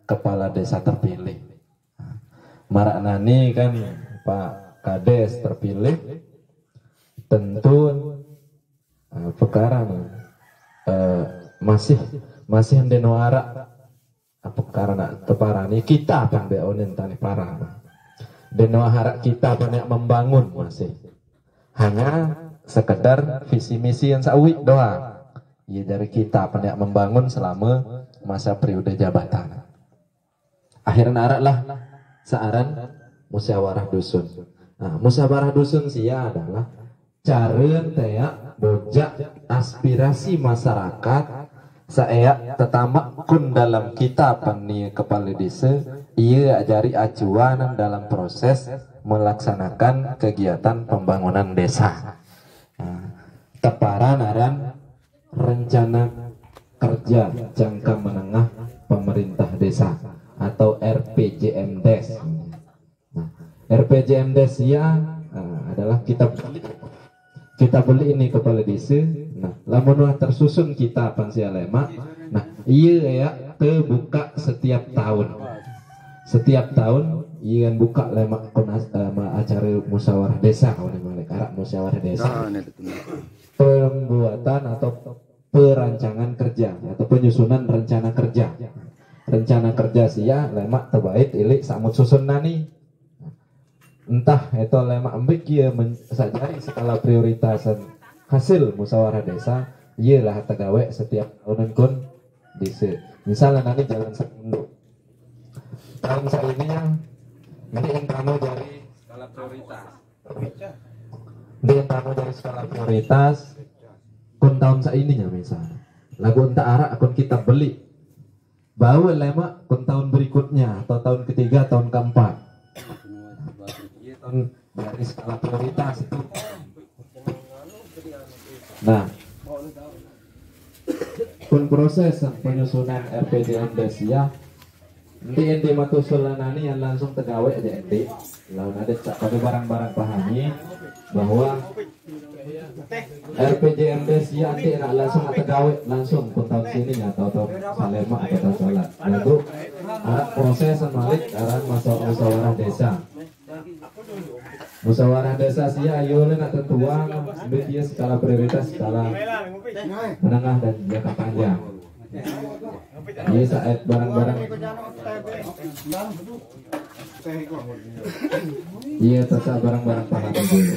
kepala desa terpilih. Marak nani kan Pak Kades terpilih, tentu perkara masih ndeno arak perkara teparani kita pan beonen tani parah. Deno harap kita banyak membangun masih hanya sekedar visi misi yang sawi doang. Ya dari kita banyak membangun selama masa periode jabatan. Akhirnya arak lah searan musyawarah dusun. Nah, musyawarah dusun sia adalah cara teak bojak aspirasi masyarakat saya tetamak kun dalam kita pani kepala desa ia ajari acuan dalam proses melaksanakan kegiatan pembangunan desa. Teparan aran rencana kerja jangka menengah pemerintah desa atau RPJMDes. Nah, RPJMDes ya adalah kita beli ini kepala desa. Nah, lamun tersusun kita pansia lemak. Nah, iya ya terbuka setiap tahun. Setiap tahun iya buka lemak acara musyawarah desa oleh Malik Arak musyawarah desa. Pembuatan atau perancangan kerja atau penyusunan rencana kerja. Rencana kerja sia lemak terbaik ilik samut susun nani. Entah itu lemak ambik ya sajari skala prioritasan hasil musyawarah desa iyalah tegawe setiap tahun kun dise. Misalnya nanti jalan sekundu tahun saat ini nanti yang kamu dari skala prioritas kun tahun saat ini ya misalnya lagu entah arak kun kita beli bawa lemak kun tahun berikutnya atau tahun ketiga tahun keempat dari skala prioritas itu. Nah, pun proses penyusunan RPJMDes ya di matusulanani yang langsung tegawe aja ente lawan ada pada barang-barang pahami bahwa RPJMDes ya ente nak langsung tegawe langsung pun tahun sini atau tahun salema atau tahun salat. Nah itu ada proses malik arah musyawarah desa. Musyawarah desa sih ayo nak tentuan dia skala prioritas skala menengah dan jangka panjang. Iya saat barang-barang iya terasa barang-barang paham dulu.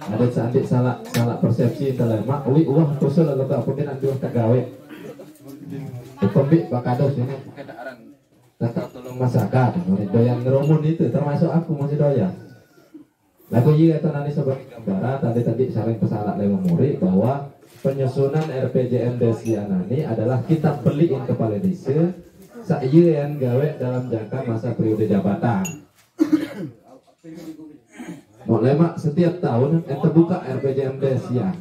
Ada seandik salah persepsi telemak wah kusul lalu tak mungkin aduh tak gawe pembik bakados ini tetap tolong masyarakat doyan ngeromun itu termasuk aku masih doyan. Lagu iya itu nanti sebagai gambaran tadi saling pesalah lewat murid bahwa penyusunan RPJMDes ini adalah kita beliin kepala desa saya yang gawe dalam jangka masa periode jabatan. Mau lemak setiap tahun yang terbuka RPJMDes ya.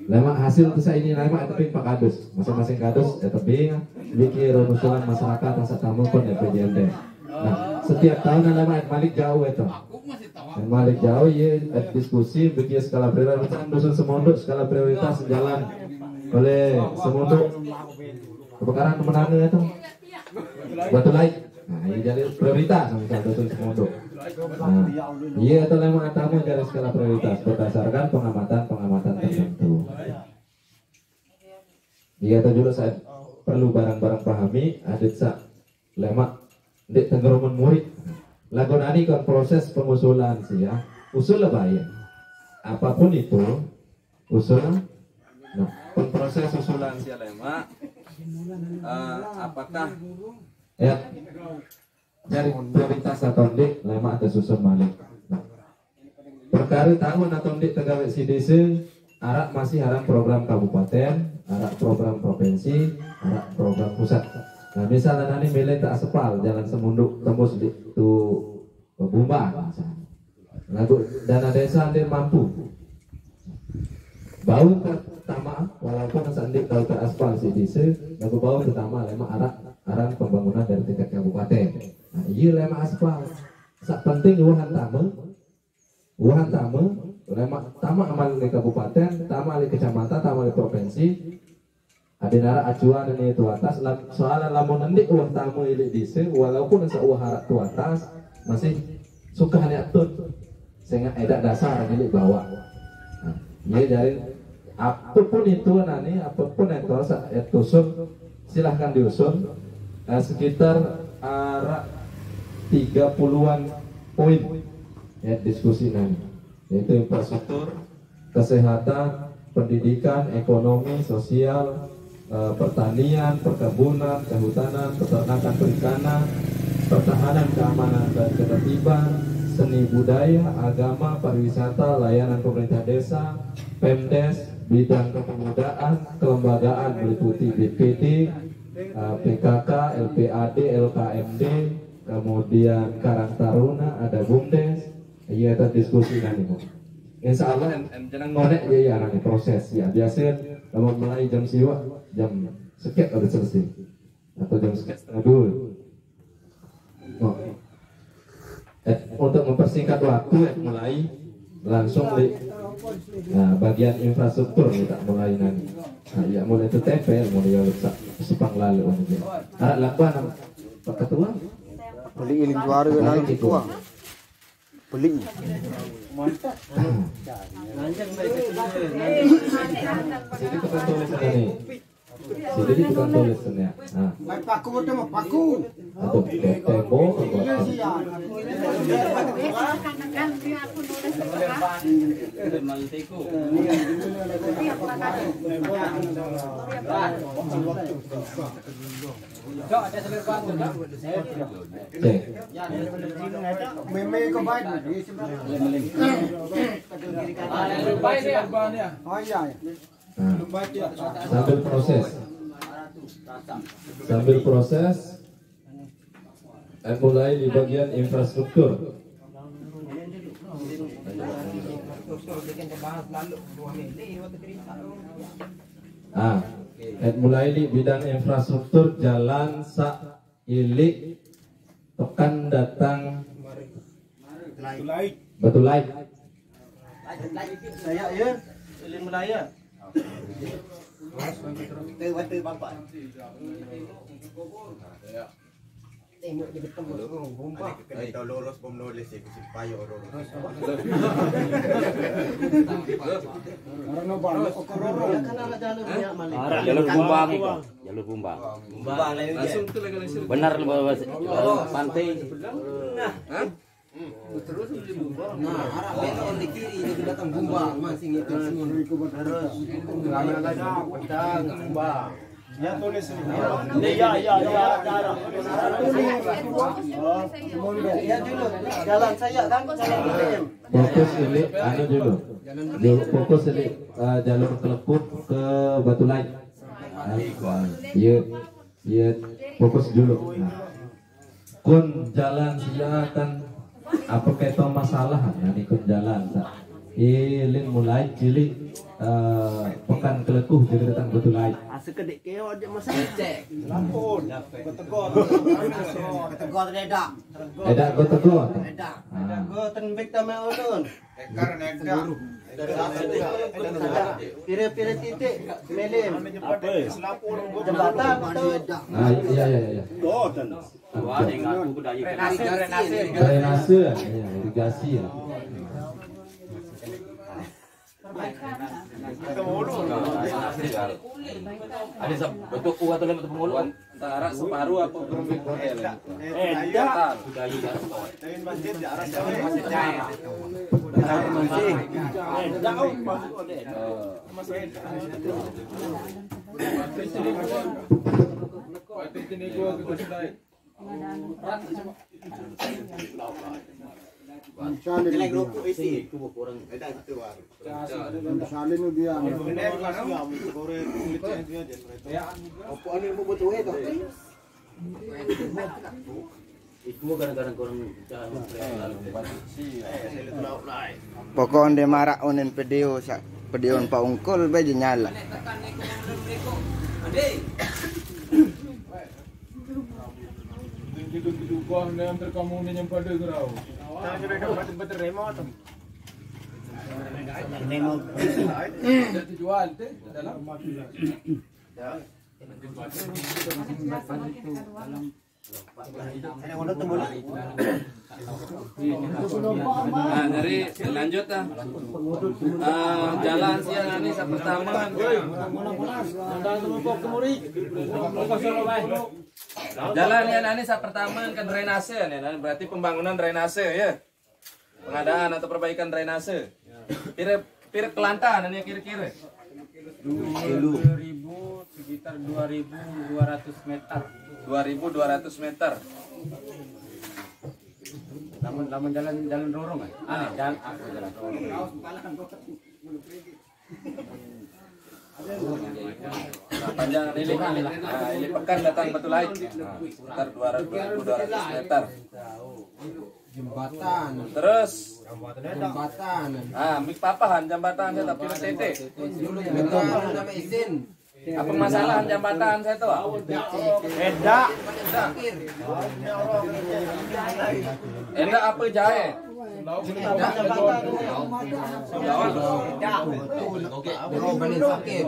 Lemak hasil saya ini lemak tapi Pak Kadus masing-masing kadus tapi bikin rumusan masyarakat rasa tamu pun RPJMDes. Nah setiap tahun lemak balik jauh itu. Dan balik jauh ya diskusi bikin skala prioritas dusun Semondok skala prioritas jalan oleh Semondok kebakaran menangan itu batu laik. Nah ini jadi prioritas misalnya dusun Semondok. Nah iya itu memang tamu dari skala prioritas berdasarkan pengamatan tertentu. Iya itu juga saya perlu barang-barang pahami adik sak lemak di tenggerumun murid. Lagu nani kan proses pengusulan sih ya, usul bayar, apapun itu usul. Nah, proses usulan sih lemak, apakah ya dari prioritas atau ndik lemak atau susun malik. Nah, perkara tahun atau ndik tegawe CDC, arak masih harap program kabupaten, arak program provinsi, arak program pusat. Nah misalnya nanti milih tak aspal jalan Semunduk tembus di itu Bumba lagu dana desa dia mampu bau pertama walaupun sandik kalau ke aspal sih desa lagu bau pertama lemak arah pembangunan dari tingkat kabupaten. Nah iya lemak aspal sak penting uhan tamu lemak tama amal di kabupaten tama di kecamatan tama di provinsi Ada nara acuan ini tu atas soalan lamun nanti uang tamu ini dise walaupun asa uang harap tu atas masih suka hanya tut sehingga edak dasar ini bawa. Dia dari apapun itu nani apapun itu usul silahkan diusul sekitar arah 30-an poin ya diskusi nani yaitu infrastruktur, kesehatan, pendidikan, ekonomi, sosial, pertanian, perkebunan, kehutanan, peternakan, perikanan, pertahanan, keamanan dan ketertiban, seni budaya, agama, pariwisata, layanan pemerintah desa, Pemdes, bidang kepemudaan, kelembagaan meliputi BPT, PKK, LPAD, LKMD, kemudian Karang Taruna, ada BUMDes, iya diskusi nanti. Insya Allah jangan ngonek ya arahnya proses ya biasa kalau mulai jam siwa jam sekian udah selesai atau jam sekian setengah dua. Untuk mempersingkat waktu mulai langsung di bagian infrastruktur kita mulai nanti. Ya mulai itu TP mulai sepang lalu aja. Harap lakukan Pak Ketua. Beli iling juara lagi ketua. Beli. Jadi tukang tulisan ini. Jadi tukang tulisannya. Nah. Paku itu mah paku. Atau tembok Meme ko baik. Oh iya. Sambil proses mulai di bagian infrastruktur. Mulai di bidang infrastruktur jalan sak ilik tekan datang Betulai. Saya ya, iling Melaya. Tengok dia ketemu bomba. Kita lolos bom nulis si payo lolos. Orang nobal kororo kan ala jalur minyak malik. Jalur Bumbang itu. Jalur Bumbang. Bumbang langsung tu lagi Benar pantai. terus di Bumbang. Nah, arah belok di kiri dia datang Bumbang masih itu semua. Terus ada pedang Bumbang. Ya tulis ini. Ya darah. Ya dulu jalan saya kan jalan BM. Fokus ini anu dulu. Fokus ini jalur Keleput ke Batulai. Iya fokus dulu. Kun jalan silakan apa kaitan masalah nanti kun jalan tak. Ilin mulai cilik pekan Kelekuh jadi datang Batulai. Sekedek keo dia masa cek. Lampun. Ketegor. Ketegor edak. Edak go tegur. Edak. Go tenbek tama ulun. Ekar edak. Pira-pira titik melim. Apa? Jembatan atau Iya. Wah, dengan aku budaya. Drainase ya, irigasi ya. Ada bentuk kuat atau bentuk pengulu? Antara separuh apa berumur Budaya. masjid di arah sana masjid jaya. Nilai grup isi kurang ada itu baru. salin dia. Apa anu yang butuh itu? Itu kadang-kadang kurang Pokoknya dia marak onen video Pak Ungkul baju nyala. Nah, jadi lanjut lah. Jalan siang ini pertama. Jalan yang ini pertama kan drainase ya, berarti pembangunan drainase ya. Pengadaan atau perbaikan drainase. Pira kelantan ini kira-kira. 2000 sekitar 2200 meter. 2200 meter. Lamun jalan dorong kan? Jalan dorong. Nah, panjang ini pekan datang betul lagi. Sekitar 2200 meter. Jembatan. Terus Jembatan. mik papahan jembatan saya tapi TT. Jembatan sama izin. Apa masalah jembatan saya tuh? Beda. Enggak apa jahe? Balik sakit.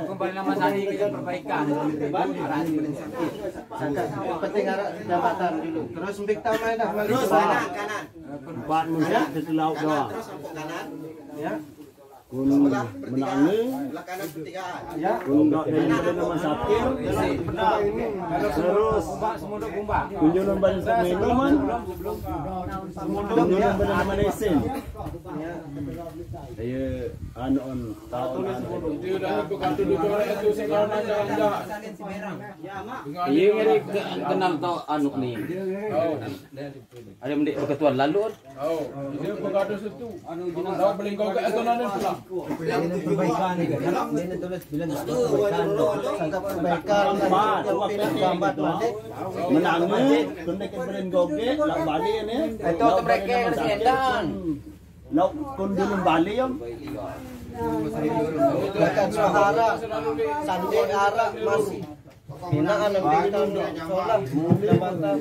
Kembali nama tadi kita perbaikan. Penting arah jembatan dulu. Terus mbik tamai dah. Terus kanan. Buat muda itu laut doang. Terus sampok kanan. Ya. Kun menangi. Belah kanan pertigaan. Ya. Kun dari nama sakit. Terus Semuduk Gumba. kunjungan balik sa minuman. Kunjungan balik nama nesin. Saya on tahun Iya ngeri kenal tau anu nih. Ada mendik berketuan lalu. Dia bergaduh situ. Tahu beli kau ke etonan pula. Perbaikan ni kan. Dia tulis bilang sangka perbaikan. Gambar balik. menangi kundi keberin goge lak bali ini. Itu mereka yang sedang. Lak kundi bali yang Bahkan suara sandi arah masih binaan yang bikin solar jabatan.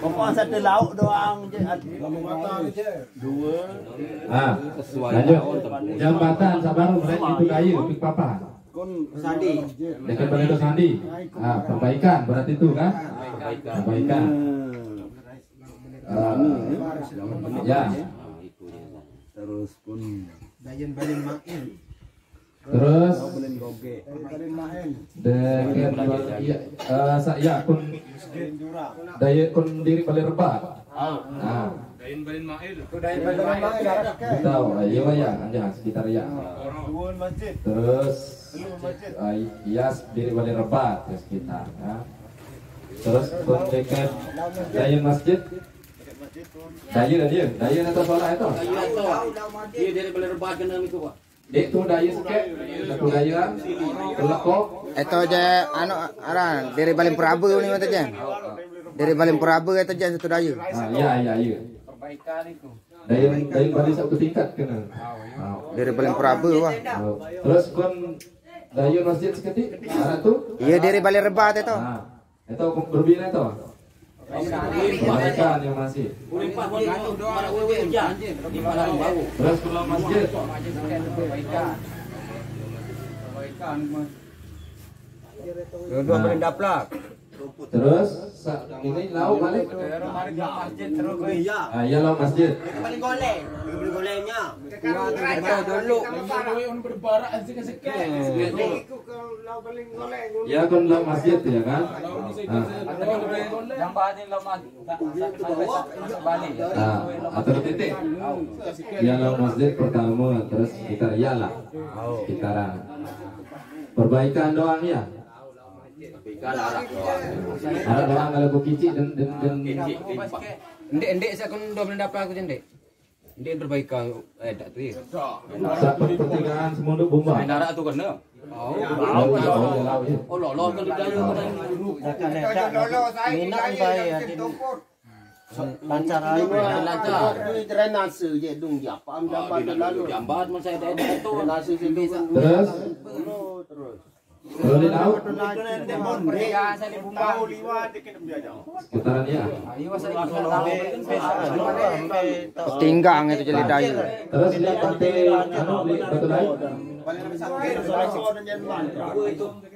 pokoknya satu lauk doang je. Lanjut. Jambatan sabar itu kayu pik papa. Sandi. Dekat Balai Sandi. Perbaikan berarti itu kan? Perbaikan. Ya. Terus pun Dayan balin main. Terus belen goge. dekat ya kun daya kun diri Balai Rebah. Dain balin mail. Tahu, iya ya, aja sekitar ya. Terus iya diri Balai Rebah ke sekitar. Ya. Terus kun dekat daya masjid. Daya atau sekolah itu? Iya dari Balai Rebah kena itu Pak. Dek tu daya sikit, satu daya, telekok. Itu aja anu arah dari Balim Puraba ni mata jan. Dari Balim Puraba itu aja satu daya. Iya. Perbaikan itu. Daya balik satu tingkat kena. Dari Balim Puraba wah. Terus kon daya masjid seketik, arah tu? Iya dari Balai Rebah itu. Itu berbina itu. Perbaikan yang masih. Ulimpah pun para hujan di malam bau. Terus kalau masjid. Perbaikan. Dua benda plak. Terus ini lauk balik. Masjid terus Ya lauk masjid. Paling goleng. Beli golengnya. dulu. Berbarak sikit-sikit. Ya kon lauk masjid ya kan? Yang bahan ini lama balik. Atau titik. Ya lauk masjid pertama terus kita iyalah. Sekitaran. Perbaikan doang ya. Perbaikan arah doang. Ada doang kalau kicik dan Ndek saya kan dua benda plak aku ndek. Ndek perbaikan tak tu ya. Saat pertigaan semua bomba. Main arah tu kena. Lauk. Oh lolo kan di dalam. Minat saya Lancar aja. Lancar. Itu drainase je dung apa am jambat lalu. Jambat man saya ada itu. Drainase situ kan. Terus Terus. kalau di laut putaran ya. Tinggang itu jadi dayu. Terus lihat pantai anu di batu laut.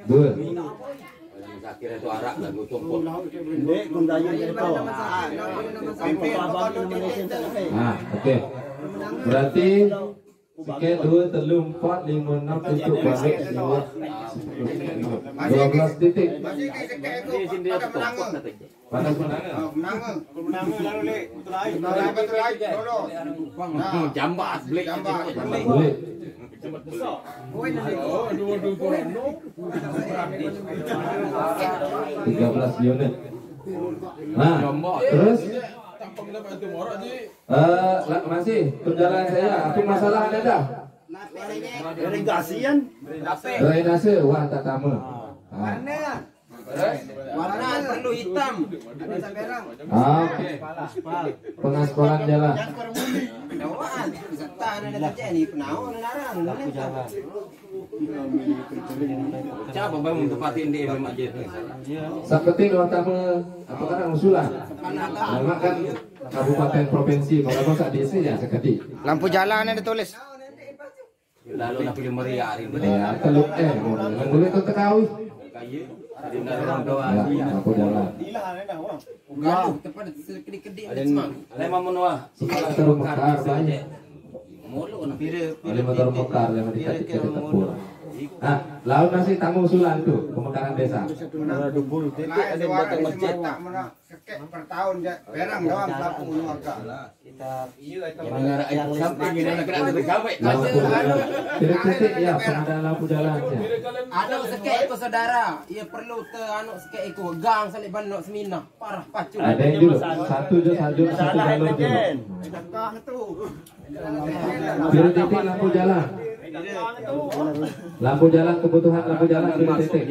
Dua. Akhirnya itu arak dan tumpul. Dek kundayu itu. Nah, oke. Berarti sekian 2, 3, 4, 5, 6, 7, balik 12 titik. Panas menangan. Jambat, blik. Boleh. 13 unit. Nah, terus masih tunjangan saya. Apa masalah ada? Irigasian. Drainase, wah tak sama. Warna perlu hitam. Oke. Pengaspalan jalan. Dawaan. Serta ada kerja ni penau narang. Siapa bang untuk patin di masjid? Seperti pertama apa kan usulan. Memang kan kabupaten provinsi kalau masa desa ya sekali. Lampu jalan ada tulis. Lalu nak pilih meriah hari ini. Ya, teluk boleh tu tekawi. Kayu. Ya, lampu jalan. Galuh tepat kedip-kedip semua. Lema menua. Sekolah terus mekar banyak. Mulu nak Ada motor mekar yang dikasih ke dapur. Nah, lalu masih tamu usulan tuh pemekaran desa. Ada batang masjid. Per tahun je. Berang doang lampu warga. yang sampai gini nak kena tergawe. Titik ya pengadaan lampu jalan ya. Ada sekek itu saudara. Ia perlu te anu sekek itu gang salik bandok semina. Parah pacu. Ada yang dulu satu jalur dulu. Titik lampu jalan. Lampu jalan kebutuhan lampu jalan titik.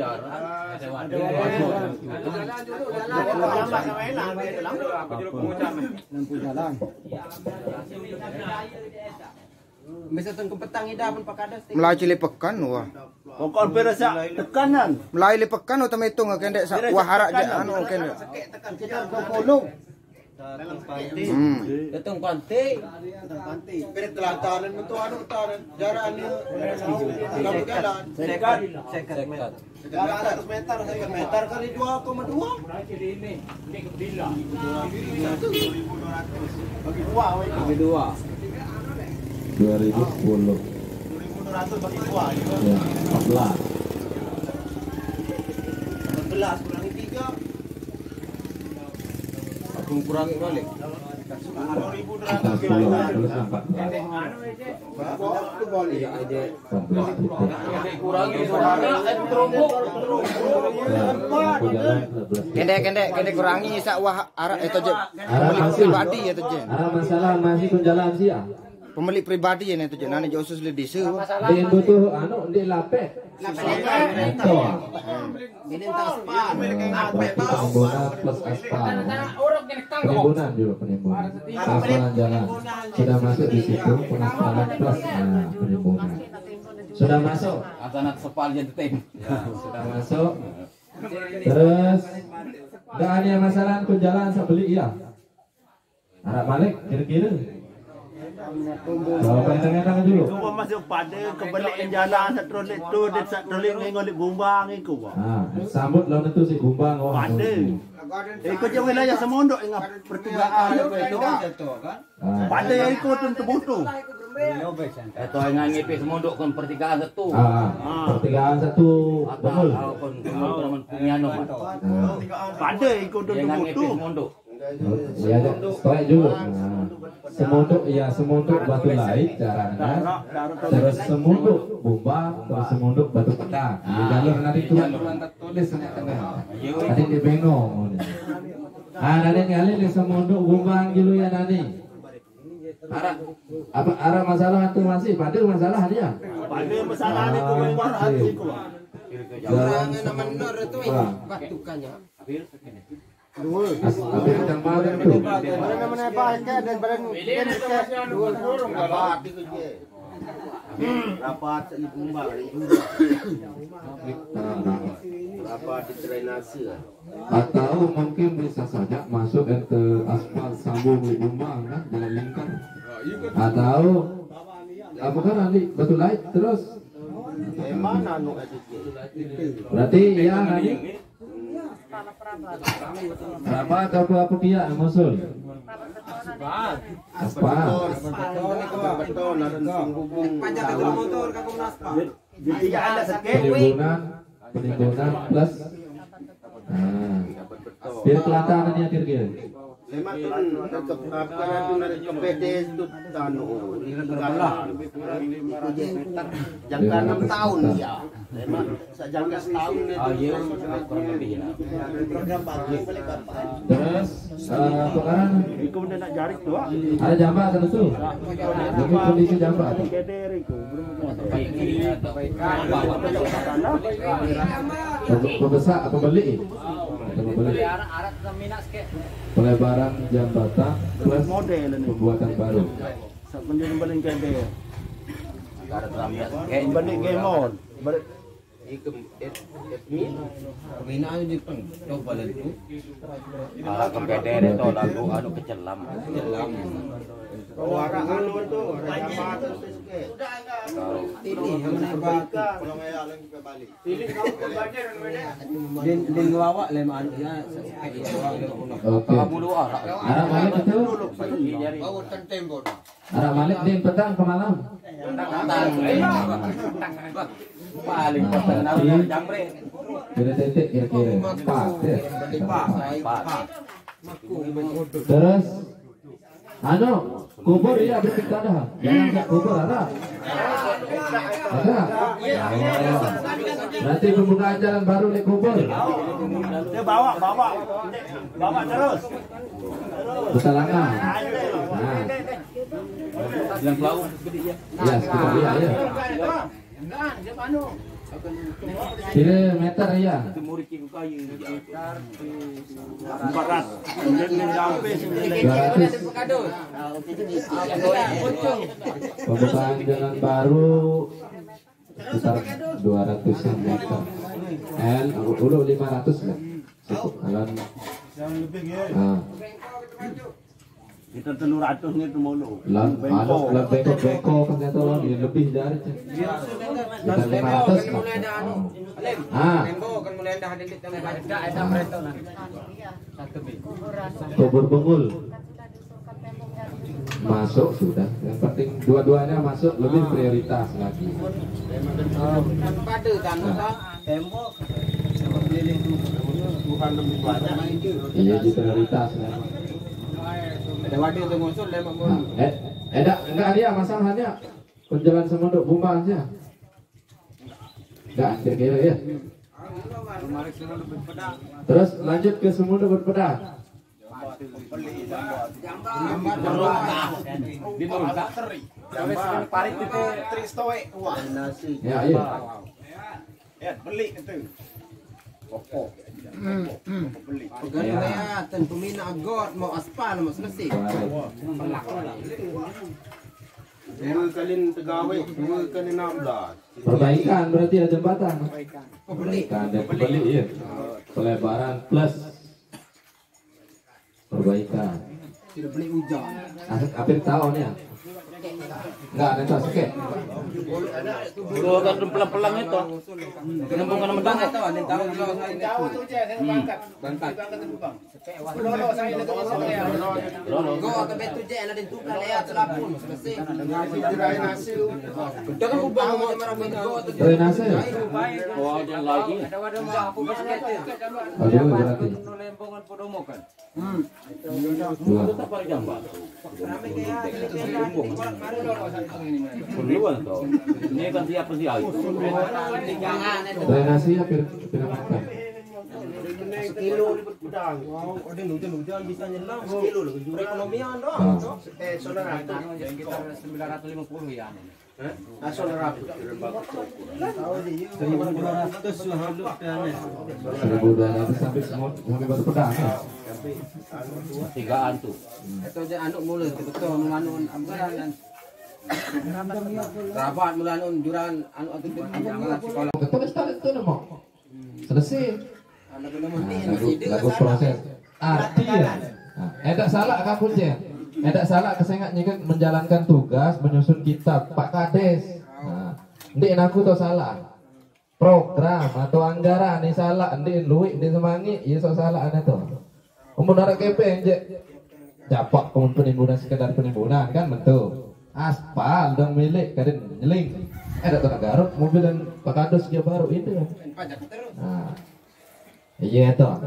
Lampu jalan. Bisa tengku petang ida pun pakada. Mulai cili pekan wah. Pokok berasa tekanan. Mulai li pekan utama hitung kendek sak wah harak je anu kendek. Kita 20. Datang pantai. Pere telantaran itu anu taran jaraknya lampu jalan. Sekat. Jarak 100 meter, 1 meter kali 2,2. Bagi dua, Bagi dua. 2010. 2.200 bagi dua. Ya, 14. 14 kurangi 3. Aku kurangi balik. 10 terus 14. Itu boleh. 14 titik. Kurangi saudara terumpuk. Ya, lampu jalan 14. Kendek kurangi sak wah harak itu je. Arah Pemilik masih pribadi itu je. Arah masalah masih tunjalan sih ya. Pemilik pribadi ini itu je. Nani Josus li desa. Dia butuh anu di lapet. Itu. Ini entah spa. Penimbunan plus aspal. Penimbunan juga penimbunan. Pengaspalan jalan sudah masuk di situ pengaspalan plus penimbunan. Sudah masuk. Asanat sepal je teteng. Ya, sudah masuk. Terus enggak ada masalah kun jalan saya beli ya. Arab Malik kira-kira. Kalau pendang-pendang dulu. Kau masuk pada kebalik jalan satu itu dia satu ngolik gumbang itu. Sambut lawan itu si gumbang oh. Pada. Ikut je wilayah Semondok dengan pertugaan itu. Pada yang ikut untuk butuh. Itu yang ngipis mondok kon pertigaan satu. Pertigaan satu. Betul. Kon teman punya no. Pada ikut untuk Yang ngipis butuh. mondok. Ya, sesuai juga. Semondok ya semondok batu laik caranya. Terus semondok bumbang, terus semondok batu petang. Di jalur nanti Tuhan tulis nanti di bengong. Nanti kali di semondok bumbang dulu ya nanti. Arah masalah itu masih pada masalah dia. Pada masalah itu memang hati ku. Jangan nama nur itu batukannya. Apir yang baru itu. Badan namanya apa? Dan badan Rapat di kerja. Rapat di Bumbang. Rapat di drainase. Atau mungkin bisa saja masuk ke aspal sambung di Bumbang kan, jalan lingkar. Atau apa kan nanti batu light terus. Mana anu itu? Berarti ya nanti berapa atau apa dia yang musul? Aspal. Beton ada penghubung. Panjang itu motor ke aspal. Jadi ada sakit. Penimbunan plus. Nah, biar kelihatan ini kira-kira. Lemak turun ke apa itu dari ke PD itu tanu. Jangka 6 tahun ya. Lemak jangka setahun itu. Oh iya, kurang lebih ya. Program bagi balik kapan? Terus sekarang Iku udah nak jarik tuh. ada jambatan itu. Jadi kondisi jambatan. Pembesar apa beli? Pelebaran jambatan plus pembuatan baru. Penjualan paling kede. Kayak Balik gemon. Balik pembinaan di coba itu. Ala kepeder itu lagu anu kecelam. Orang anu itu jambatan terus ke. Ini yang menabat. Kalau nggak yang ke Bali. Din wawa leman ya kayak itu. Oke. Arah balik itu. Bawutan tembok. Arah balik din petang ke malam. Paling penting jambre. Kira titik kira-kira. Empat ya. Pak. Terus anu kubur ya berpikir dah. Jangan tak kubur ada. Ada. Nanti pembukaan jalan baru di kubur. Dia bawa terus. Pesalangan. Nah. Yang pelau. Ya, sekitar dia ya. Kira meter ya. 400. Ini sampai 200. Pembukaan jalan baru sekitar 200-an meter. Udah 500 lah. Cukup jalan. Nah. Kita 300 ni tu mulu. Bengkok kan kata orang ini lebih dari kita 500 lah. Kan mulai dah ada di tempat. Kubur Bengul masuk sudah. Yang penting dua-duanya masuk, lebih prioritas lagi. Pada kan tembok keliling Tuhan lebih banyak. Iya di prioritas lah. ada wadah tu muncul lemak pun. Enggak dia masalahnya penjalan Semunduk Bumbang aja. Enggak kira-kira ya. Terus lanjut ke Semunduk Berpedang. Di Meruka. Parit itu Tristoe. Wah, nasi. Ya, iya. Ya, beli itu. Pokok. Beli. Kelihatan pemina agot mau aspal mau selesai. Dua kali tegawai, 2 kali 16. Perbaikan berarti ada jembatan. Beli. Perbaikan dan beli ya. Pelebaran plus perbaikan. Tidak beli hujan. Akhir tahun ya. Enggak ada sakit. Dua kan pelang-pelang itu. Penyambungan menang itu. Ada tahu kalau saya ini. Bangkat. Go ke betu je ada di tukar lihat selapun selesai. Jangan ubah mau marah go tu. Drainase. Oh, ada lagi. Aduh berarti. Dua. Tetap pada jambat. Perluan toh. Ini kan siapa sih itu? Drainase ya kilometer. Sekilo lipat pedang. Wow, ada hujan bisa nyelam sekilo loh. Perekonomian doang. Saudara. Kita 950 ya. Saudara. 1.200 lah halus dan 1.200 sampai Berpedang. Ya. Tigaan tuh. Itu je anu mula betul menganun amgaran dan rapat mula anu juran anu atu sekolah. Betul itu nama. Selesai. Lagu proses. Artinya, edak salah kamu je. Edak salah kesengat kan menjalankan tugas menyusun kitab Pak Kades. Ndek aku tuh salah. Program atau anggaran ini salah, ndek luik, ndek semangi, ya so salah ada tuh. Umpun ada kepeng je. Dapat penimbunan sekedar penimbunan kan betul. Aspal dong milik kadang nyeling. Ada tuh garuk mobil dan Pak Kades dia baru itu. Nah. Iya toh.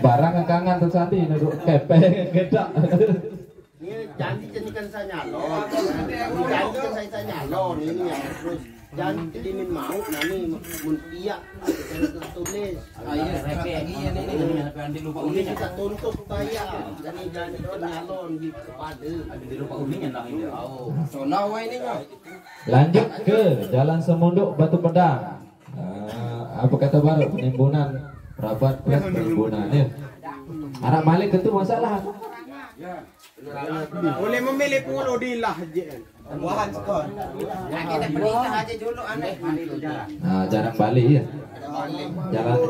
Barang kangen tuh tadi nurut kepeng gedak. Ini janji jadikan saya nyalon. Janji kan saya nyalon ini ya. Terus janji dimin mau nani mun iya tertulis. Ini kita tuntut supaya jadi nyalon di kepada. Lanjut ke Jalan Semunduk Batu Pedang. Apa kata baru penimbunan rapat plus penimbunan ya. Anak Malik itu masalah. Boleh memilih pengodilah je. Buahan skor. Kita periksa aja dulu aneh. Nah, jarang Bali ya.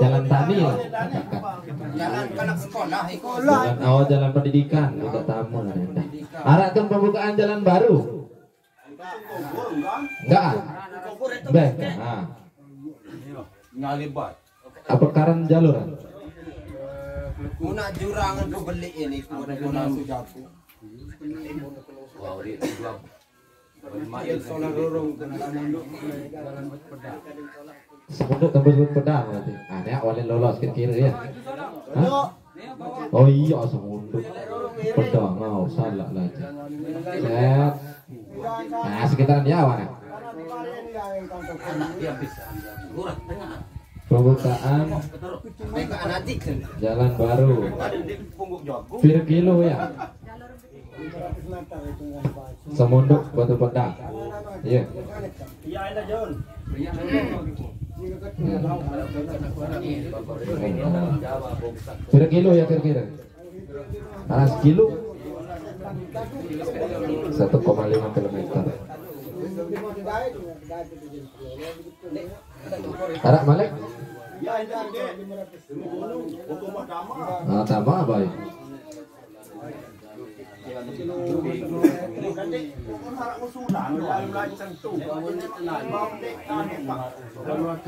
Jalan tani ya. Jalan anak sekolah ikut. Jalan pendidikan tidak tamu lah. Arah tuh pembukaan jalan baru. Enggak. Baik. Nah. Ngalibat. Apa karan jalur? Guna jurangan ku beli ini guna sujaku. Wow, dia dua. Semunduk tembus pedang berarti. Ini awalnya lolos kira-kira ya. Hah? Oh iya semunduk pedang. Oh salah lagi. Set. Nah sekitaran dia mana? Pembukaan jalan baru. Pir kilo ya. Semunduk Batu Pedang. Iya. Iya ada John. Pir kilo ya kira-kira. Panas kilo 1,5 kilometer. Arak Malik? Ah, tama baik.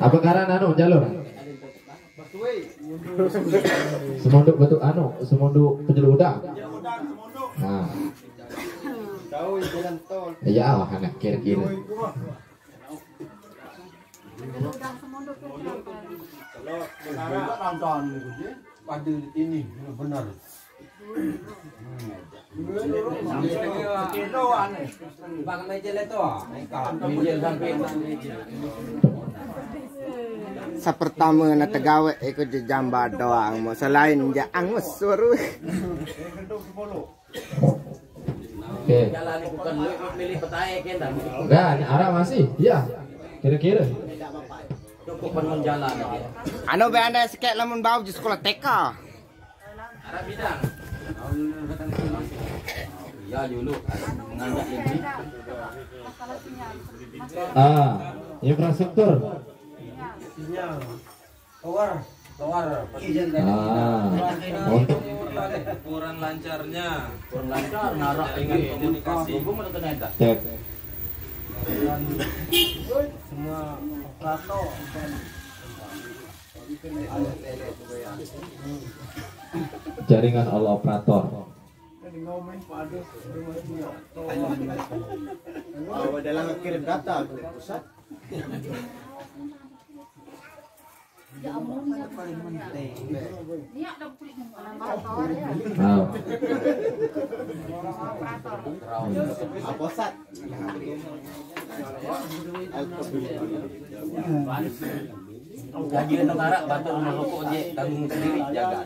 Apa karena anu jalur? Semunduk Batu anu, semunduk penjuru udang. Nah. Iya, anak kira-kira. Pada ini benar. Bang meja leto. Meja sampai. Sa pertama na tegawe ikut je jamba doang mo selain jaang mesur. Oke. Jalan bukan milih petai kan. Enggak, arah masih. Iya. Kira-kira. Cukup penuh jalan. Anu be anda sekek lamun bau di sekolah TK. Arah bidang. Ya dulu mengajak ini. Infrastruktur. Tower. Untuk Kurang lancarnya. Kurang lancar narak dengan komunikasi. cek. Semua operator Jaringan all operator. dalam kirim data ke pusat. Aposat. Gaji negara bantu rumah rokok je tanggung sendiri jaga.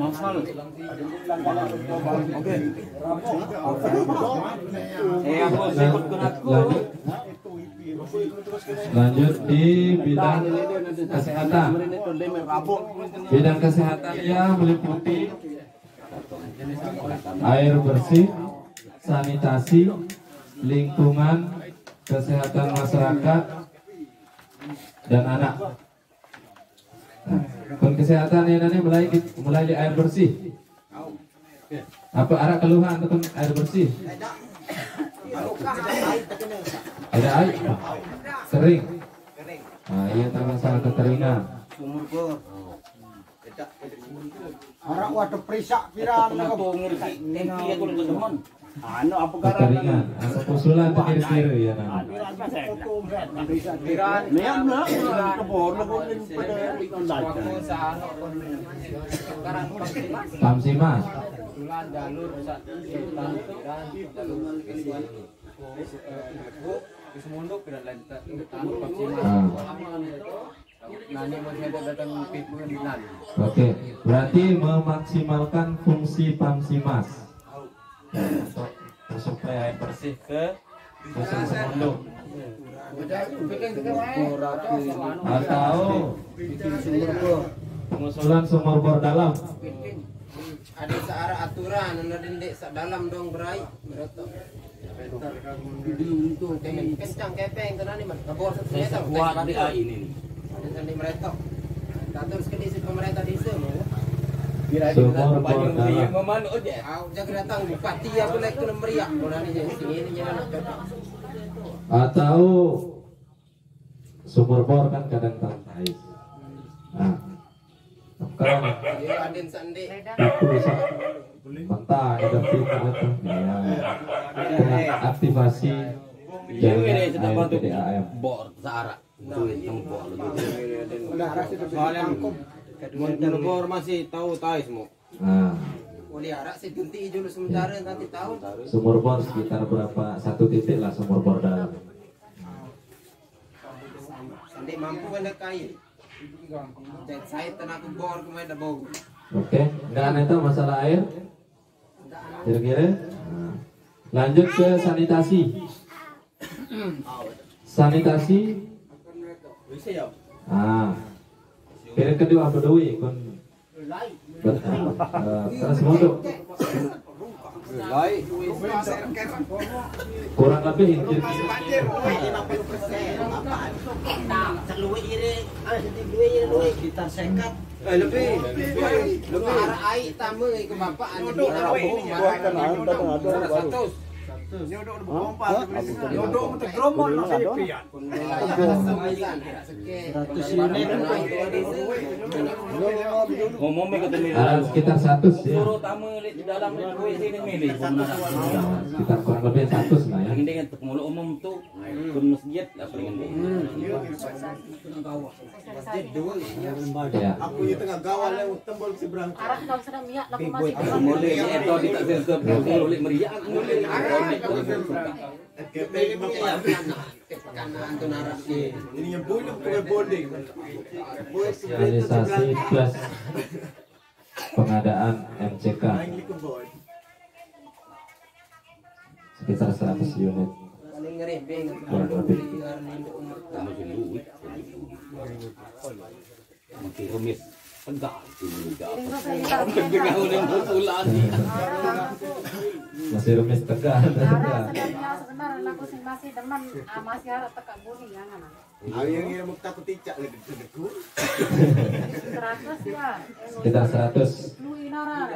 Mahal. Oke. Aku ikut aku. Lanjut di bidang kesehatan. Bidang kesehatan yang meliputi air bersih, sanitasi, lingkungan, kesehatan masyarakat, dan anak. Nah, kesehatan ini mulai di air bersih. Apa arah keluhan tentang air bersih? Ada air kering. Nah, iya tentang masalah kekeringan. Orang waduh perisak pirang Kekeringan, usulan kiri-kiri ya nah. Pamsimas. Oke, berarti memaksimalkan fungsi Pamsimas supaya bersih ke dusun Semunduk. Atau pengusulan sumur bor dalam. Ada searah aturan, ada dendek sak dalam dong berai, berotok. Untuk kencang kepeng tenani man, ngebor satu meter. Kuat di ini. Ada sandi meretok. Tatur sekali pemerintah desa mau. Sumur bor dalam. Aku jaga datang bupati aku naik ke meriak, mulai jadi sini jangan cocok. Atau sumur bor kan kadang tantai. Nah, kalau Ya aden sandi. itu bisa mentah ada fitnah itu ya aktivasi jaringan air PDAM. Bor searah. Duit tempur Mun bor masih tahu semua. Nah, Oleh arak setunti dulu sementara nanti tahu. sumur bor sekitar berapa satu titik lah sumur bor dalam. Sandi mampu ada kain. Dan saya tenaga bor kemana bau. Oke, nggak aneh itu masalah air kira-kira. Nah, lanjut ke sanitasi. Sanitasi. Ah, kira kedua berdui kun terus modok kurang lebih injil kita sekat Lebih arah air tamu ke bapak anu di arah bawah. Nyodok untuk gromol masih pian. ngomong ketemu sekitar 100 ya. suruh tamu di dalam duit sini milih Sekitar kurang lebih 100 lah ya. yang dengan mulut umum tuh ke masjid lah paling Ya. aku di tengah gawal yang tembol si berangkat Arah kalau sedang miak laku masih boleh itu tidak ke boleh meriah boleh ini yang punya kue bonding Sosialisasi plus pengadaan MCK sekitar 100 unit. Paling ngerepeng. Kurang lebih. mungkin remis tegak ini juga Masih remis tegar. Arah sedangnya sebenarnya laku sing masih demen masih harap tekak buni jangan. aku yang ngira mau takut ticak lagi deku 100 ya. Sekitar 100. Lu inara.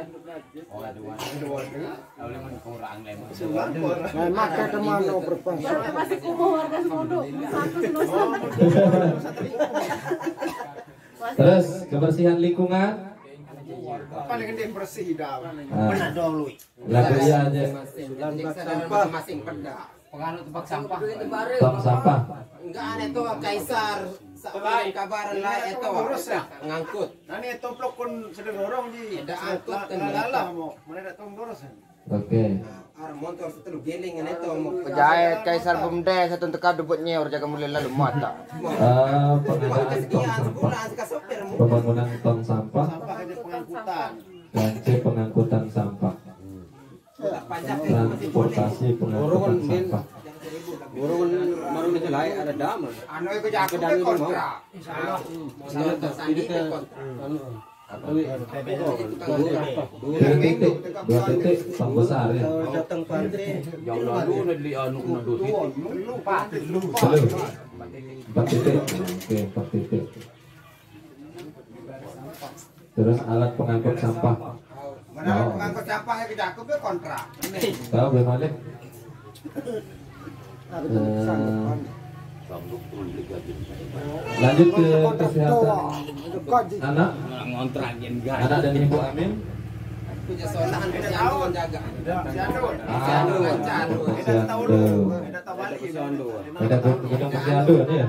maka kemana berpangsa Yang masih kumuh warga Semunduk. 100 Terus kebersihan lingkungan. paling gede bersih dah Nah, dulu lagu iya aja. Masing peda. pengaruh tempat sampah Tong sampah. Enggak aneh tuh kaisar. Kabaran lah itu ngangkut. nani toplok kon sedang dorong ji Ada angkut kan lah mau mana dak tong dorosan Oke. Arah motor setelah geling kan itu mau Pejahit Kaisar Bumde satu tekad dubut nyeor jaga mulia lalu mata. Pengadaan tong kesediaan sampah. sebulan ke sopir mu. Pembangunan tong sampah sampai ada pengangkutan dan C pengangkutan sampah. Pajak Transportasi pengangkutan sampah. Burung baru aja lah ada dam. Anu iku jago kontrak. Dua titik pembesar ya. Datang pantri. Yang lalu nanti anu nado Belum. 4 titik. Oke, 4 titik. Terus alat pengangkut sampah. Mana pengangkut sampah iku jago kontrak. Tahu belum Malik? Lanjut ke kesehatan anak, ngontrakin anak dan ibu Amin. Punya soalan tahun jaga. Ada gedung posyandu ini ya.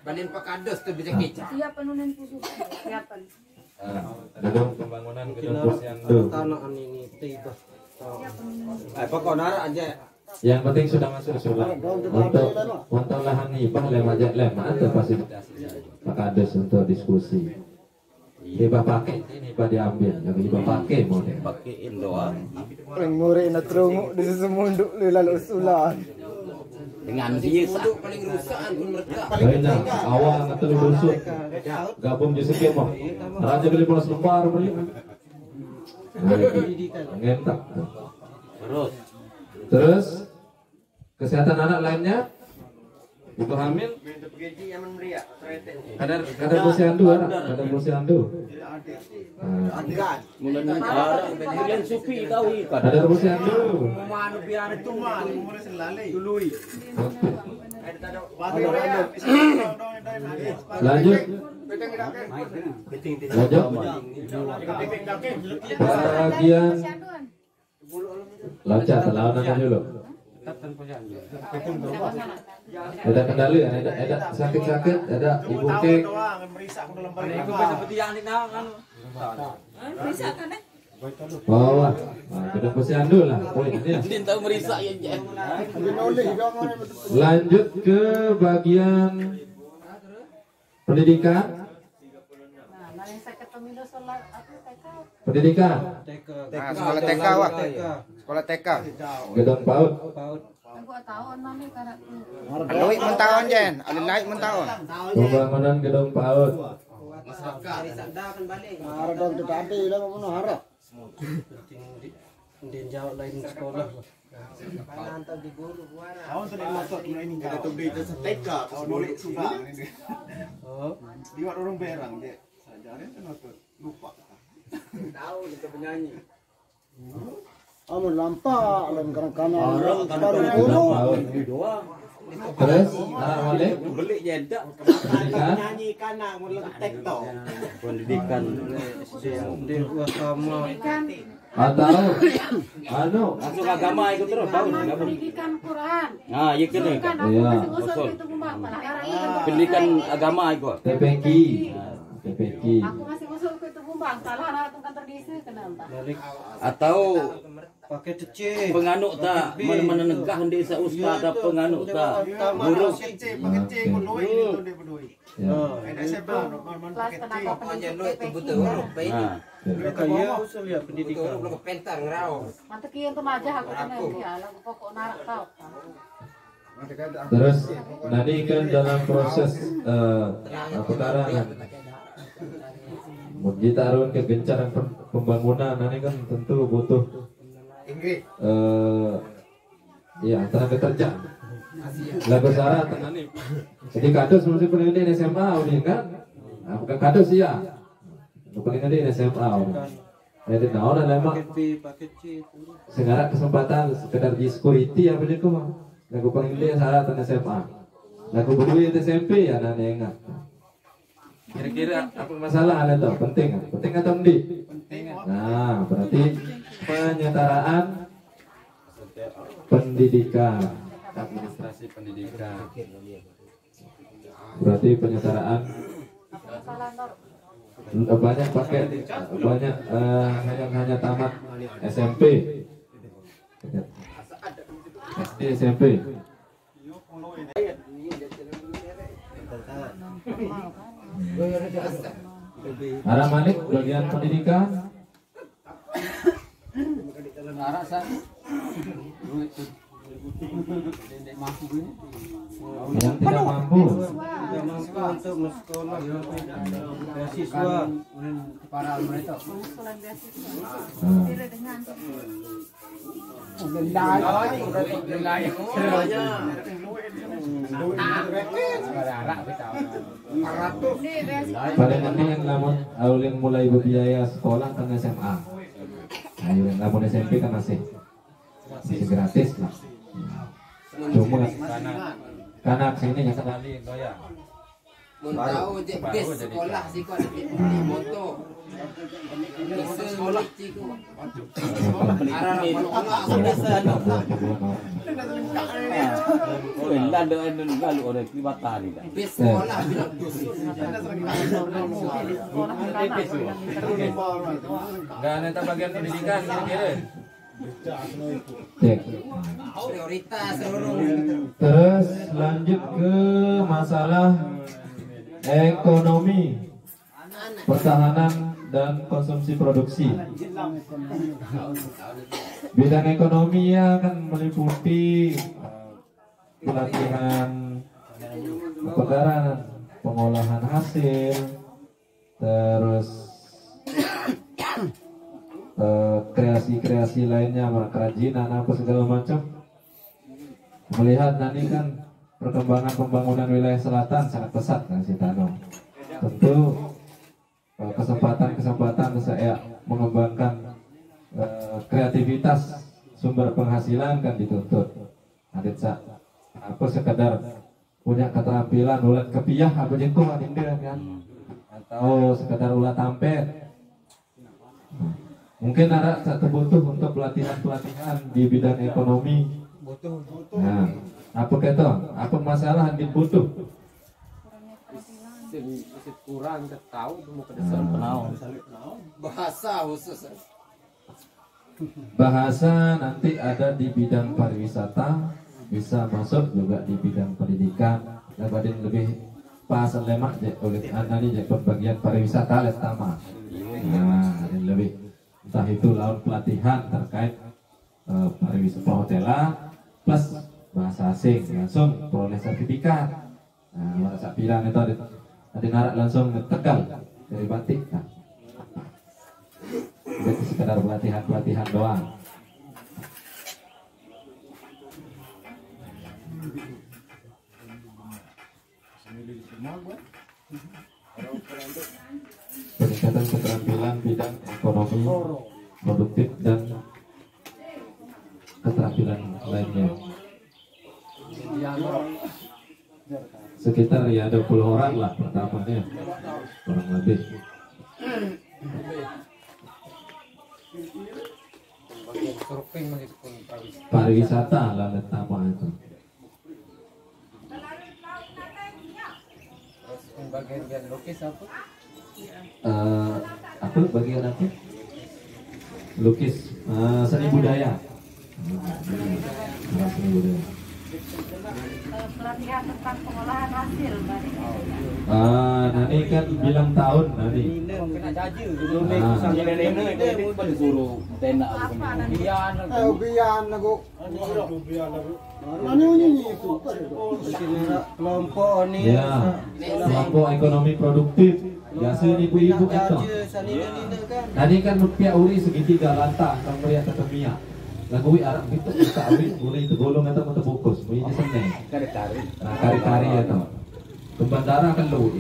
Balin pakados tuh bisa kecap. Iya penuhin khusus kelihatan. Gedung pembangunan gedung posyandu. Tanaan ini tiba. Pokok nara aja. Yang penting sudah masuk surat untuk lahan hibah lemah atau fasilitasi Pak Kades untuk diskusi. Hibah pakai ini hibah diambil, yang hibah pakai mau deh. pakein doang Paling murah na terunguk di semunduk lalu usulan. dengan biasa. Paling rusakan pun mereka. Lainnya awal ngetel busuk, gabung di skema. Raja beli 15 lembar beli. Ngentak. Terus kesehatan anak lainnya, ibu hamil, kadar posyandu ada, kadar posyandu. Kemudian supi tahu ikan. Kadar posyandu. Manu biar itu mah Lanjut. Bagian loncat, lawan dulu. Ada kendali, ada sakit-sakit, ada ibu kek. Bawah, gedung posyandu lah, poinnya. Din tahu merisak ya. Lanjut ke bagian pendidikan. Nah, yang saya ketemu itu soal apa TK. Pendidikan, Sekolah TK wah. Sekolah TK. gedung PAUD. Aku tahu namanya karena Aloi mentahun jen, aloi naik mentahun. Pembangunan gedung PAUD. Harap dong tadi lah mau harap. Din jauh lain sekolah. Tahun tadi motor ini enggak ada beli jasa TK tahun boleh sudah ini. Oh, Liwat orang berang dia. Sajarnya kan lupa. Tahu kita penyanyi. Amun lampak lan kanan-kanan. Gedung PAUD. Doang. Terus, anak balik Beli jeda. pendidikan. Nyanyi kanan mun lagi TikTok. Pendidikan. di sama pendidikan Atau anu Masuk agama ikut terus tahu. taman pendidikan Quran. Nah, iya kene. Kan aku Iya. masih usul itu kumbang Pendidikan agama ikut. TPQ. TPQ. Aku masih usul ke itu kumbang. Salah anak tungkan tradisi kenapa? balik Atau pakai cece. penganut tak mana-mana negah desa ustaz tak penganut tak guru Pengecek pun loi itu dia berdua. Ya. Ada sebelah man Kelas pengecek. tenaga Pokoknya pendidik lu itu TPQ. betul huruf baik. nah Kaya usul ya Betul pendidikan. huruf lu kepentar ngerau. Nanti kian tuh aja aku tenang ya. Lagu pokok narak tau. Terus nanti kan dalam proses perkara ditaruh kegencaran pembangunan nanti kan tentu butuh ya tenaga kerja. Lagu syarat nanti. Jadi kados mesti penelitian SMA udah kan? Nah, bukan kados ya. Bukan di SMA. Jadi nah orang memang Paket B, paket C. sekarang kesempatan sekedar diskuriti apa itu mah. Lagu paling gede syarat SMA. Lagu berdua SMP ya nanya ingat. Kira-kira apa masalah ada tuh? Penting atau enggak? Penting. Nah, berarti penyetaraan pendidikan, administrasi pendidikan. Berarti penyetaraan Salah Nor. banyak pakai banyak hanya tamat SMP. SD SMP. Arah Malik bagian pendidikan. Yang tidak mampu. Untuk sekolah beasiswa para mereka. Pengusulan beasiswa. Hmm. Tidak dengan ini beasiswa. Paling nanti yang namun awalnya mulai berbiaya sekolah kan SMA. Nah, yang namun SMP kan masih gratis lah. Cuma karena sini yang sekali doya. Mun tahu je bes sekolah sih kau di moto. Sekolah ciku. Bes sekolah bilang Enggak ada bagian pendidikan kira-kira. Cek. prioritas seluruh. Terus lanjut ke masalah ekonomi, pertahanan dan konsumsi produksi. Bidang ekonomi akan meliputi pelatihan pegaranan, pengolahan hasil, terus kreasi-kreasi lainnya, kerajinan apa segala macam. Melihat nanti kan perkembangan pembangunan wilayah selatan sangat pesat kan Sitano. Tentu kesempatan saya mengembangkan kreativitas sumber penghasilan kan dituntut. Nanti apa sekadar punya keterampilan ulat kepiah apa gitu kan, atau sekadar ulat tampet. Mungkin ada satu butuh untuk pelatihan di bidang ekonomi. Nah, apa kata? Apa masalah yang butuh? Kurang tahu mau ke dasar penau. Bahasa khusus. Bahasa nanti ada di bidang pariwisata, bisa masuk juga di bidang pendidikan. Lebih pas lemak oleh anani jadi pembagian pariwisata letama. Nah, lebih entah itu laut pelatihan terkait pariwisata perhotelan plus bahasa asing langsung peroleh sertifikat. Nah, bahasa pilang itu ada ngarak langsung Tegal dari Batik. Nah, itu sekedar pelatihan doang. Peningkatan keterampilan bidang ekonomi produktif dan keterampilan lainnya. Sekitar ya 20 orang lah pertamanya, kurang lebih. Pariwisata lah pertama itu. Bagian lukis apa? Apa bagian apa? Lukis, seni budaya. Seni budaya. Pelatihan tentang pengolahan hasil dari Nanti kan bilang tahun nanti. Kena jaja dulu sambil nenek itu pada suruh tenda bian Lagu. Mana ini itu? Kelompok ni. Ya, kelompok ekonomi produktif. Biasa ibu-ibu itu. Tadi kan pihak uri segitiga lantah sama yang ketemia. Lagu arah itu tak uri itu golong atau mata fokus. Ini seneng. Nah, kari-kari itu. Kembandara kan lu.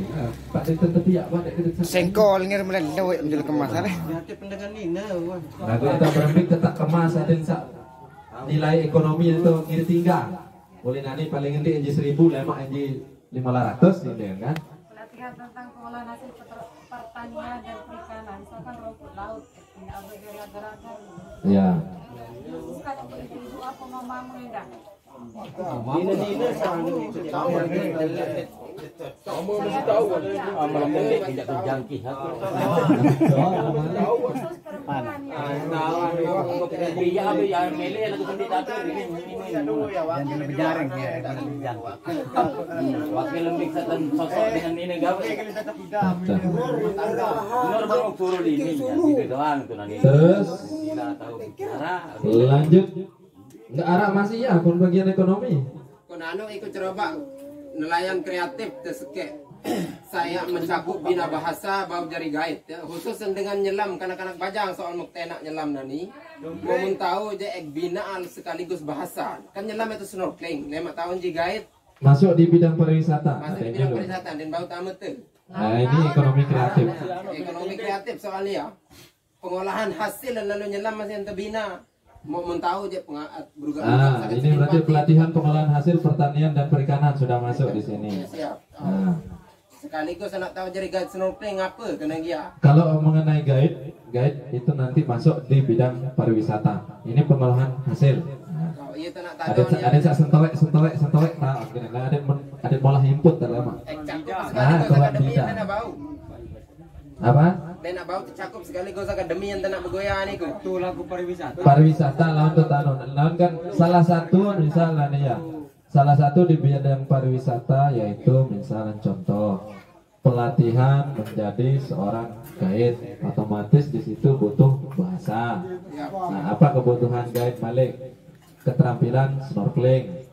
Pak itu tepiak pada kita. Sengkol ngir melendawet menjadi kemas ada. Hati pendengar ni Lagu itu berambik tetap kemas ada nilai ekonomi itu kiri tinggal. Boleh nanti paling nanti NJ 1000 lemak NJ 500 gitu kan. pelatihan tentang pengolahan hasil pertanian dan perikanan, misalkan rumput laut, tidak ada gerakan. Ya. Sekarang ibu apa mamamu enggak? malam pendek tidak terjangkit. Khusus perempuan ya. Iya, ya mele lagu pendek datu ini. berjaring ya. Wakil lembik satan sosok dengan ini gawe. Benar baru turun ini ya, itu doang tuh nanti. Terus Tidak tahu bicara. lanjut Enggak arah masih ya pun bagian ekonomi. Kon anu ikut coba nelayan kreatif terseke. Saya mencakup bina bahasa bau jari gait ya. Khusus dengan nyelam kanak-kanak bajang soal muktenak nyelam nani. Mau tahu je bina sekaligus bahasa. Kan nyelam itu snorkeling. 5 tahun je gait. Masuk di bidang pariwisata. Masuk di bidang pariwisata dan bau tamu tuh. Nah, ini ekonomi kreatif. Ekonomi kreatif soalnya ya. Pengolahan hasil dan lalu nyelam masih yang terbina. Mau tahu je Ah, ini berarti pelatihan pengolahan hasil pertanian dan perikanan sudah masuk di sini. Siap. Nah. Sekaligus nak tahu jadi guide snorkeling apa kena dia. Kalau mengenai guide itu nanti masuk di bidang pariwisata. Ini pengolahan hasil. Kalau iya tak nak tahu Ada sentelek nah, ada molah input terlama. Sekaligus akademi yang tak bau. Apa? Dan nak bau tercakup sekaligus akademi yang tak nak bergoyah ni ku. Itu lagu pariwisata. Pariwisata lawan tu lawan kan salah satu misalnya nih ya. Salah satu di bidang pariwisata yaitu misalnya contoh pelatihan menjadi seorang guide, otomatis di situ butuh bahasa. Nah, apa kebutuhan guide Malik? Keterampilan snorkeling,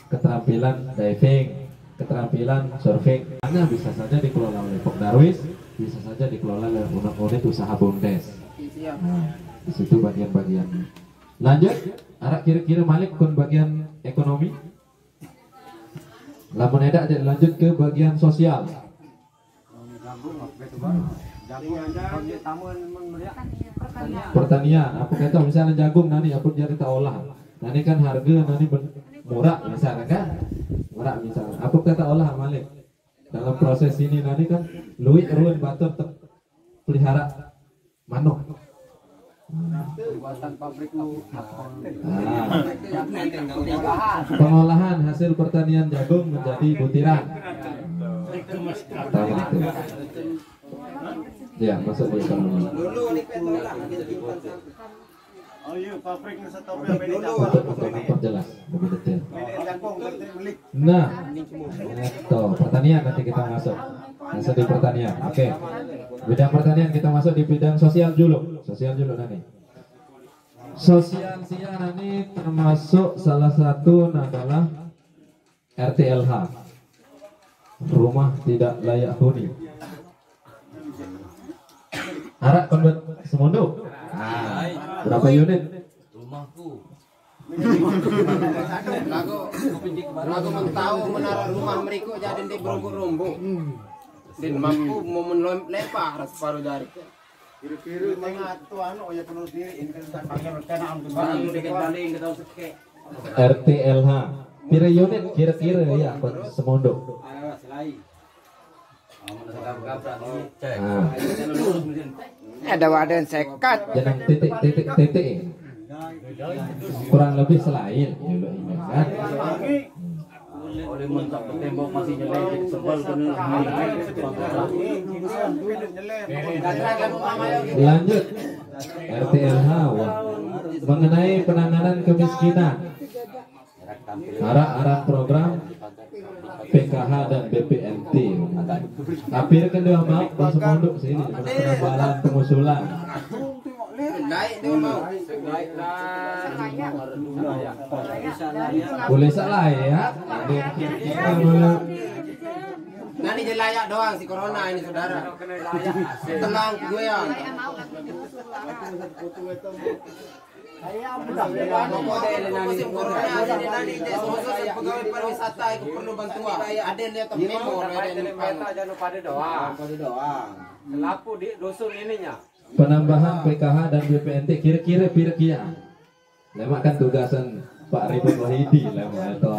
keterampilan diving, keterampilan surfing. Hanya bisa saja dikelola oleh Pok Darwis, bisa saja dikelola oleh unit usaha BUMDes. Nah, di situ bagian-bagiannya. Lanjut, arah kira-kira Malik kun bagian ekonomi. Lamun edak jadi lanjut ke bagian sosial. Pertanian, apa kata misalnya jagung nanti apa jadi tak olah. Nanti kan harga nanti murah misalnya kan. Murah misalnya. Apa kata olah Malik? Dalam proses ini nanti kan luit ruin batur pelihara manuk. Buatan pabrik lu. Pengolahan hasil pertanian jagung menjadi butiran. Ya, masuk di ekonomi. Dulu ni petolah. Oh iya, pabrik nu satu ya beda. Untuk jelas, lebih detail. Beda jagung beli. Nah, itu pertanian nanti kita masuk. Masuk di pertanian. Oke. Bidang pertanian kita masuk di bidang sosial dulu. Sosial dulu nanti. Sosial nanti termasuk salah satu adalah RTLH. Rumah tidak layak huni. Arak konvert Semondo. Berapa unit? Rumahku. Lagu tahu menara rumah mereka jadi di berombok-rombok. Dan mampu mau melempar separuh jari. Kira-kira tengah tu anu ya penuh diri ini kan pakai rencana Barang dekat baling kita seke. RTLH. Pira unit kira-kira ya Semondo. Ada wadah sekat. Jangan titik. Kurang lebih selain kan. Oleh mentok tembok masih nyelek sebal kena. Lanjut RTLH mengenai penanganan kemiskinan. Arah program PKH dan BPNT. Hampir kedua mau Semondo sini penambahan pengusulan. Naik dia mau. Boleh salah ya. Nah ini je layak doang si corona ini saudara. Tenang gue ya. Musim corona jadi nanti khusus pegawai pariwisata itu perlu bantuan. Ada yang lihat memo ada yang Jangan pada doang. Lapu di dusun ininya. Penambahan PKH dan BPNT kira-kira lemak kan tugasan Pak Ridwan Wahidi lemak itu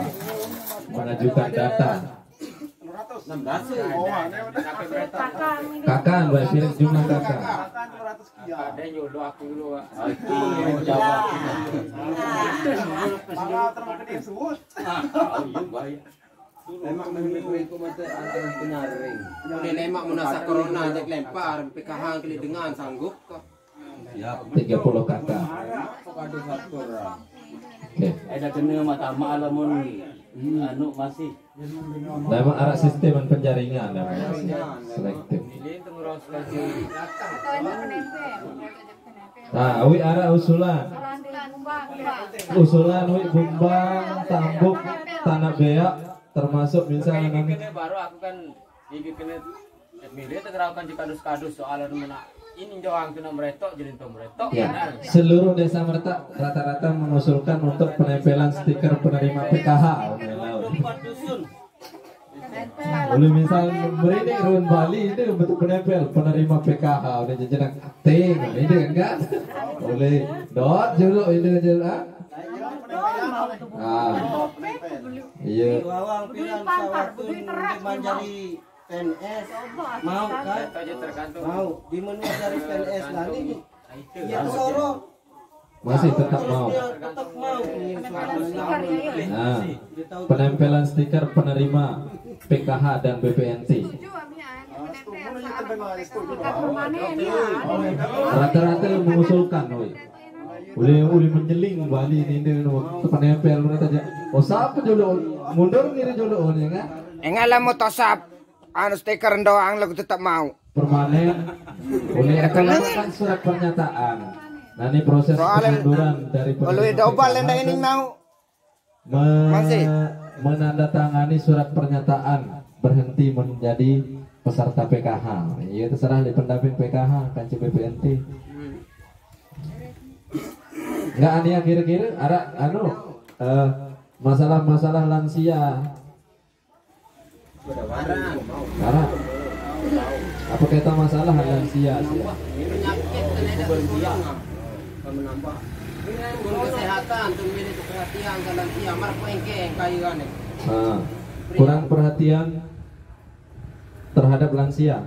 mengajukan data. 16 Kakak baik pilih jumlah kakak. Ada nyuruh aku dulu. Lemak mereka mata ada penyaring. Ini lemak menasa corona aja lempar PKH kali dengan sanggup kok. 30 kakak. Oke. Ada kena mata alamun anu masih. Memang arah sistem penjaringan selektif. Nah, awi arah usulan. usulan wi bumbang, tambuk, tanah beak termasuk misalnya nanti. Baru aku kan gigi kena media terkerakan di kadus-kadus soalan mana ini jawang kena meretok jadi to meretok. Ya, seluruh desa Merta rata-rata mengusulkan untuk penempelan stiker penerima PKH. Oleh misal ini Ruan Bali itu bentuk penempel penerima PKH udah jajaran ting ini kan oleh dot julu ini jalan iya Wawang pilihan sawatun manjari PNS mau kan mau di menu dari PNS lagi ya sorot masih tetap mau. Nah, penempelan stiker penerima PKH dan BPNT. Rata-rata mengusulkan, boleh menjeling Bali ini penempel aja. Oh siapa dulu mundur ngiri dulu ya kan? Enggak mau tosap, anu stiker doang lagu tetap mau. Permanen, boleh akan surat pernyataan. Nah ini proses pengunduran dari ini mau menandatangani surat pernyataan berhenti menjadi peserta PKH. Ya terserah di pendamping PKH kan BPNT. Enggak ania kira-kira ada masalah-masalah lansia. Karena apa kata masalah lansia? Menambah kesehatan untuk milih perhatian ke lansia marah engkeng kayu aneh. Kurang perhatian terhadap lansia.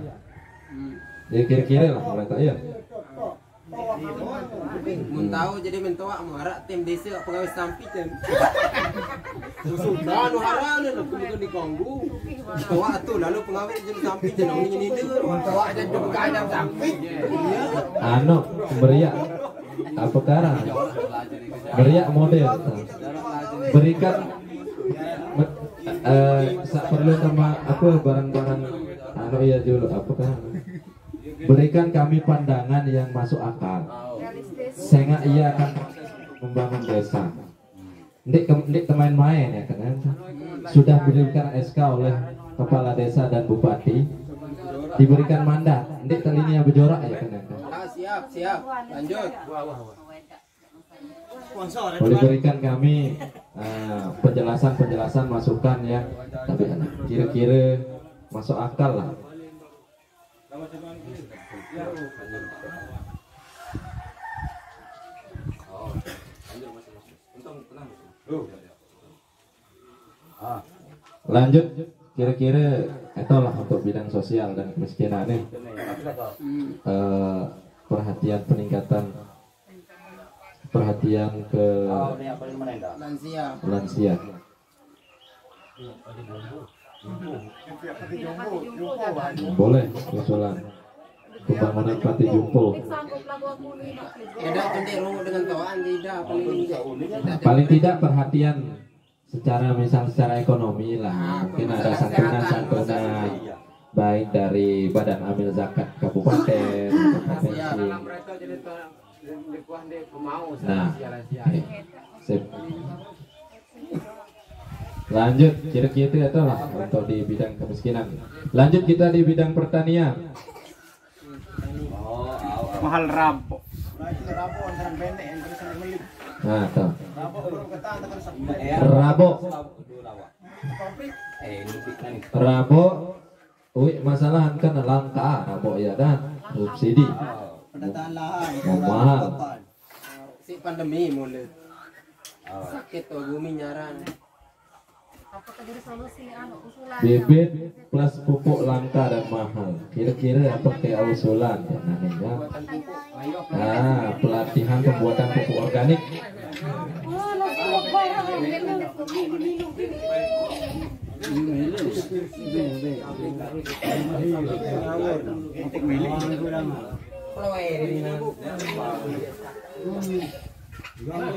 Ya kira-kira lah mereka ya. Mun tahu jadi mentoa marah tim desa pegawai sampit kan. Sudah nu haran nu kemudian diganggu. Toa tuh lalu pegawai jadi sampit dan ini mentoa aja juga ada sampit. Anu beria apa karang beriak model berikan perlu sama apa barang-barang anu iya dulu apa kan berikan kami pandangan yang masuk akal sehingga ia akan membangun desa ndik main-main ya kan sudah diberikan SK oleh kepala desa dan bupati diberikan mandat ndik telinya berjorak ya kan siap lanjut. Boleh berikan kami penjelasan masukan ya tapi kira-kira masuk akal lah. Lanjut kira-kira itulah untuk bidang sosial dan kemiskinan nih. Perhatian peningkatan perhatian ke lansia. Boleh usulan pembangunan Pati Jumpo. Paling tidak perhatian secara ekonomi lah. Mungkin ada santunan baik dari Badan Amil Zakat Kabupaten, nah, sip. Lanjut, kira-kira itu lah untuk di bidang kemiskinan. Lanjut kita di bidang pertanian. Mahal rampok. Nah, tuh. Rabo. Masalah kan langka rabo ya dan subsidi. Mahal. Si pandemi mulai sakit tuh bumi nyaran. Bibit plus pupuk langka dan mahal. Kira-kira apa kayak usulan ya namanya? Pelatihan pembuatan pupuk organik. Kalau